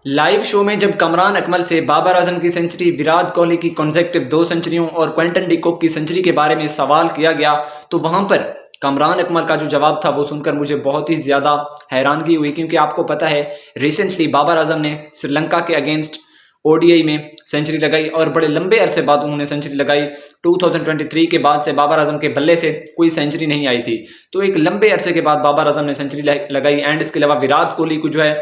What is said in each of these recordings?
Live show में जब कमरान अकमल से बाबर आजम की सेंचुरी, विराट कोहली की कॉन्सेक्टिव 2 सेंचुरियों और क्विंटन डिकॉक की सेंचुरी के बारे में सवाल किया गया, तो वहां पर कमरान अकमल का जो जवाब था वो सुनकर मुझे बहुत ही ज़्यादा हैरानगी हुई, क्योंकि आपको पता है रिसेंटली बाबर आजम ने श्रीलंका के अगेंस्ट ओडीआई में सेंचुरी लगाई और बड़े लंबे अरसे बाद उन्होंने सेंचुरी लगाई। 2023 के बाद से बाबर आजम के बल्ले से कोई सेंचुरी नहीं आई थी, तो एक लंबे अरसे के बाद बाबर आजम ने सेंचुरी लगाई। एंड इसके अलावा विराट कोहली को जो है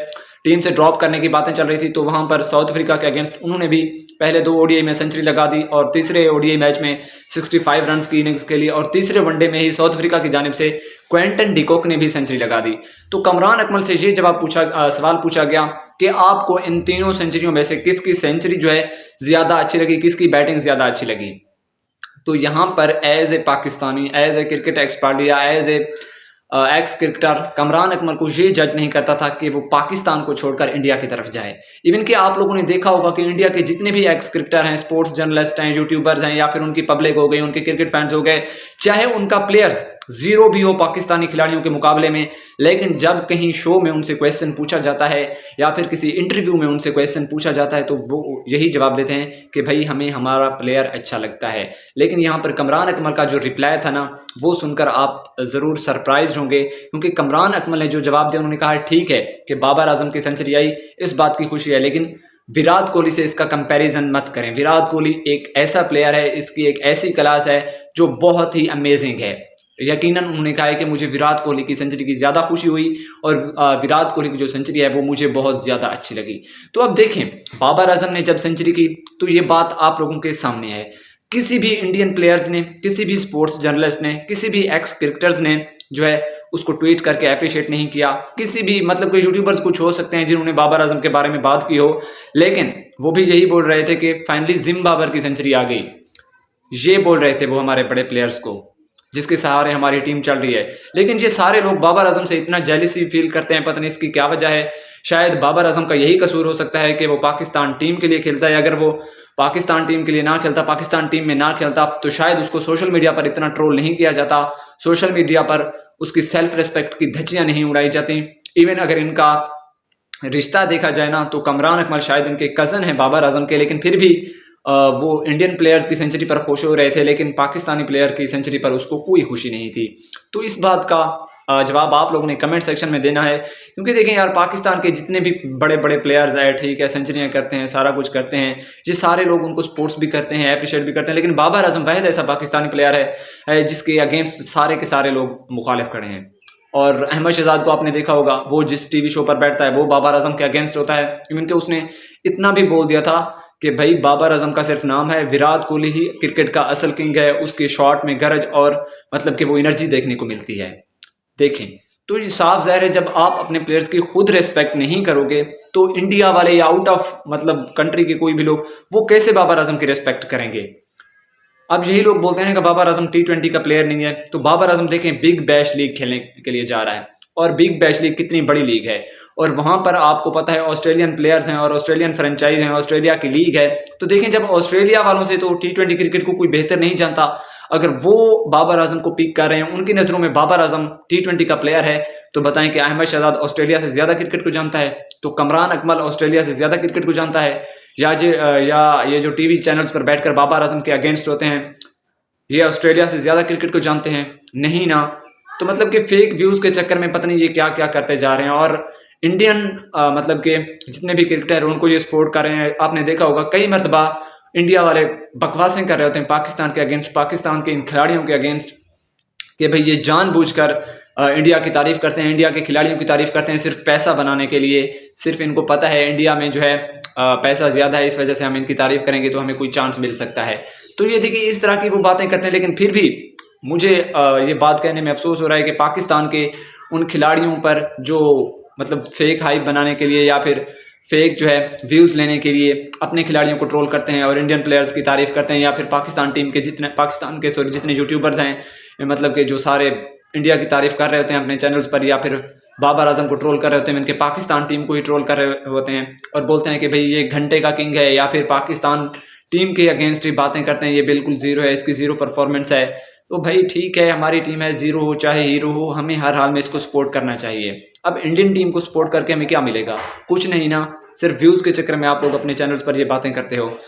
टीम से ड्रॉप करने की बातें चल रही थी, तो वहां पर साउथ अफ्रीका के अगेंस्ट उन्होंने भी पहले 2 ओडीआई में सेंचुरी लगा दी और तीसरे ओडीआई मैच में 65 रन की इनिंग्स के लिए और तीसरे वनडे में ही साउथ अफ्रीका की जानिब से क्विंटन डिकॉक ने भी सेंचुरी लगा दी। तो कमरान अकमल से ये सवाल पूछा गया कि आपको इन तीनों सेंचुरियों में से किसकी सेंचुरी जो है ज्यादा अच्छी लगी, किसकी बैटिंग ज्यादा अच्छी लगी। तो यहाँ पर as a Pakistani, as a cricket expert या as a ex cricketer Kamran Akmal को ये जज नहीं करता था कि वो पाकिस्तान को छोड़कर इंडिया की तरफ जाए। इवन कि आप लोगों ने देखा होगा कि इंडिया के जितने भी एक्स क्रिकेटर हैं, स्पोर्ट्स जर्नलिस्ट हैं, यूट्यूबर्स हैं या फिर उनकी पब्लिक हो गई, उनके क्रिकेट फैंस हो गए, चाहे उनका प्लेयर्स जीरो भी हो पाकिस्तानी खिलाड़ियों के मुकाबले में, लेकिन जब कहीं शो में उनसे क्वेश्चन पूछा जाता है या फिर किसी इंटरव्यू में उनसे क्वेश्चन पूछा जाता है तो वो यही जवाब देते हैं कि भाई हमें हमारा प्लेयर अच्छा लगता है। लेकिन यहाँ पर कमरान अकमल का जो रिप्लाई था ना, वो सुनकर आप ज़रूर सरप्राइज होंगे, क्योंकि कमरान अकमल ने जो जवाब दिया उन्होंने कहा ठीक है कि बाबर आजम की सेंचुरी आई, इस बात की खुशी है, लेकिन विराट कोहली से इसका कंपैरिजन मत करें। विराट कोहली एक ऐसा प्लेयर है, इसकी एक ऐसी क्लास है जो बहुत ही अमेजिंग है। यकीनन उन्होंने कहा है कि मुझे विराट कोहली की सेंचुरी की ज़्यादा खुशी हुई और विराट कोहली की जो सेंचुरी है वो मुझे बहुत ज़्यादा अच्छी लगी। तो अब देखें, बाबर आजम ने जब सेंचुरी की तो ये बात आप लोगों के सामने है। किसी भी इंडियन प्लेयर्स ने, किसी भी स्पोर्ट्स जर्नलिस्ट ने, किसी भी एक्स क्रिकेटर्स ने जो है उसको ट्वीट करके अप्रिशिएट नहीं किया। किसी भी मतलब कि यूट्यूबर्स कुछ हो सकते हैं जिन्होंने बाबर आजम के बारे में बात की हो, लेकिन वो भी यही बोल रहे थे कि फाइनली जिम बाबर की सेंचुरी आ गई। ये बोल रहे थे वो हमारे बड़े प्लेयर्स को जिसके सहारे हमारी टीम चल रही है। लेकिन ये सारे लोग बाबर आजम से इतना जेलिसी फील करते हैं, पता नहीं इसकी क्या वजह है। शायद बाबर आजम का यही कसूर हो सकता है कि वो पाकिस्तान टीम के लिए खेलता है। अगर वो पाकिस्तान टीम के लिए ना खेलता, पाकिस्तान टीम में ना खेलता, तो शायद उसको सोशल मीडिया पर इतना ट्रोल नहीं किया जाता, सोशल मीडिया पर उसकी सेल्फ रिस्पेक्ट की धज्जियां नहीं उड़ाई जाती। इवन अगर इनका रिश्ता देखा जाए ना, तो कमरान अकमल शायद इनके कज़न हैं बाबर आजम के, लेकिन फिर भी वो इंडियन प्लेयर्स की सेंचुरी पर खुश हो रहे थे, लेकिन पाकिस्तानी प्लेयर की सेंचुरी पर उसको कोई खुशी नहीं थी। तो इस बात का जवाब आप लोगों ने कमेंट सेक्शन में देना है, क्योंकि देखें यार, पाकिस्तान के जितने भी बड़े बड़े प्लेयर्स हैं, ठीक है, सेंचुरियां करते हैं, सारा कुछ करते हैं, ये सारे लोग उनको स्पोर्ट्स भी करते हैं, अप्रिशिएट भी करते हैं, लेकिन बाबर आजम वाहिद ऐसा पाकिस्तानी प्लेयर है जिसके अगेंस्ट सारे के सारे लोग मुखालिफ खड़े हैं। और अहमद शहजाद को आपने देखा होगा, वो जिस टीवी शो पर बैठता है वो बाबर आजम के अगेंस्ट होता है। इवन कि उसने इतना भी बोल दिया था कि भाई बाबर आजम का सिर्फ नाम है, विराट कोहली ही क्रिकेट का असल किंग है, उसके शॉट में गरज और मतलब कि वो एनर्जी देखने को मिलती है। देखें, तो ये साफ ज़ाहिर है, जब आप अपने प्लेयर्स की खुद रिस्पेक्ट नहीं करोगे तो इंडिया वाले या आउट ऑफ मतलब कंट्री के कोई भी लोग वो कैसे बाबर आजम की रिस्पेक्ट करेंगे। अब यही लोग बोलते हैं कि बाबर आजम T20 का प्लेयर नहीं है, तो बाबर आजम देखें बिग बैश लीग खेलने के लिए जा रहा है, और बिग बैश लीग कितनी बड़ी लीग है, और वहां पर आपको पता है ऑस्ट्रेलियन प्लेयर्स हैं और ऑस्ट्रेलियन फ्रेंचाइज हैं, ऑस्ट्रेलिया की लीग है। तो देखें, जब ऑस्ट्रेलिया वालों से तो T20 क्रिकेट को कोई बेहतर नहीं जानता, अगर वो बाबर आजम को पिक कर रहे हैं, उनकी नज़रों में बाबर आजम T20 का प्लेयर है, तो बताएं कि अहमद शहजाद ऑस्ट्रेलिया से ज़्यादा क्रिकेट को जानता है, तो कमरान अकमल ऑस्ट्रेलिया से ज़्यादा क्रिकेट को जानता है, या ये जो टीवी चैनल्स पर बैठकर बाबर आजम के अगेंस्ट होते हैं, ये ऑस्ट्रेलिया से ज़्यादा क्रिकेट को जानते हैं? नहीं ना। तो मतलब कि फेक व्यूज़ के चक्कर में पता नहीं ये क्या क्या करते जा रहे हैं, और इंडियन मतलब कि जितने भी क्रिकेटर उनको ये सपोर्ट कर रहे हैं। आपने देखा होगा कई मरतबा इंडिया वाले बकवासें कर रहे होते हैं पाकिस्तान के अगेंस्ट, पाकिस्तान के इन खिलाड़ियों के अगेंस्ट, कि भाई ये जानबूझकर इंडिया की तारीफ करते हैं, इंडिया के खिलाड़ियों की तारीफ करते हैं सिर्फ पैसा बनाने के लिए। सिर्फ इनको पता है इंडिया में जो है पैसा ज़्यादा है, इस वजह से हम इनकी तारीफ करेंगे तो हमें कोई चांस मिल सकता है। तो ये देखिए, इस तरह की वो बातें करते हैं, लेकिन फिर भी मुझे ये बात कहने में अफसोस हो रहा है कि पाकिस्तान के उन खिलाड़ियों पर जो मतलब फेक हाइप बनाने के लिए या फिर फेक जो है व्यूज़ लेने के लिए अपने खिलाड़ियों को ट्रोल करते हैं और इंडियन प्लेयर्स की तारीफ करते हैं, या फिर पाकिस्तान के जितने यूट्यूबर्स हैं, मतलब कि जो सारे इंडिया की तारीफ कर रहे होते हैं अपने चैनल्स पर, या फिर बाबर आजम को ट्रोल कर रहे होते हैं, इनके पाकिस्तान टीम को ही ट्रोल कर रहे होते हैं और बोलते हैं कि भाई ये घंटे का किंग है, या फिर पाकिस्तान टीम के अगेंस्ट ही बातें करते हैं, ये बिल्कुल ज़ीरो है, इसकी ज़ीरो परफॉर्मेंस है। तो भाई ठीक है, हमारी टीम है, ज़ीरो हो चाहे हीरो हो, हमें हर हाल में इसको सपोर्ट करना चाहिए। अब इंडियन टीम को सपोर्ट करके हमें क्या मिलेगा? कुछ नहीं ना। सिर्फ व्यूज़ के चक्कर में आप लोग अपने चैनल्स पर ये बातें करते हो।